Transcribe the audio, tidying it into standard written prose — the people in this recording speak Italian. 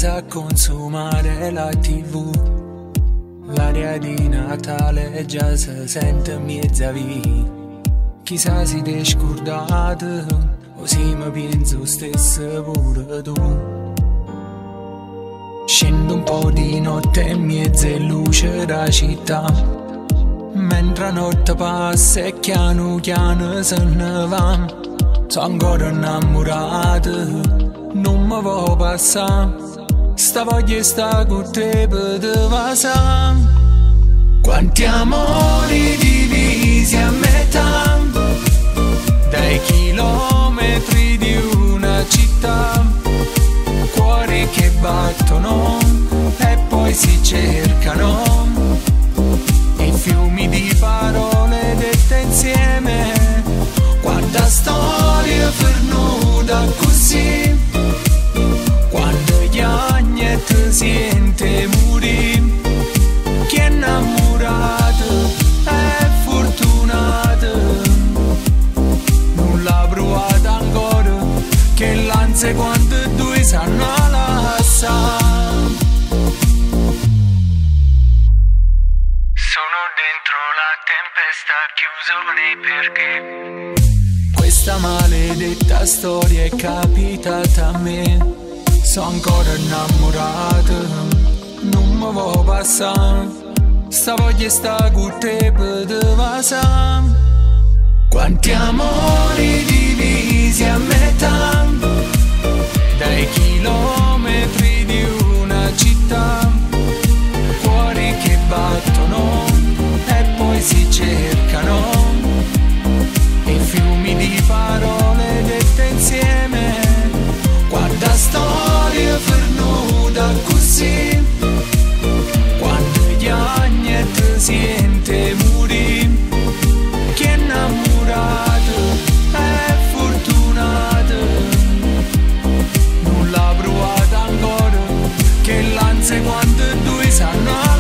sa consumare la TV. L'aria di Natale già si sente mezza via. Chissà si t'è scordata o se mi penso stesso pure tu. Scendo un po' di notte in mezzo e luce da città, mentre notte passa e piano piano se ne va. Sono ancora innamorato, non mi può passare. Sta voglia sta con te per te passare. Quanti amori divisi a metà, dai chilometri di una città, cuori che battono e poi si cercano, e fiumi di parole dette insieme. Quanta storia fernuta così, quando gli agni ti sente morire. Chi è innamorato è fortunato, non l'ha provato ancora, che l'ansia quando due sanno lasciare. Sono dentro la tempesta, chiuso nei perché. Questa maledetta storia è capitata a me. Sono ancora innamorato, non mi può passare. Sta voglia sta con te per te passare. Quanti amori divisi a metà, dai chilometri di una città, cuori che battono e poi si cercano, e fiumi di parole dette insieme. Quanta storia fernuta così, quando gli agni ti sente morire. Chi è innamorato è fortunato, non l'ha provato ancora, che l'ansia quando due sanno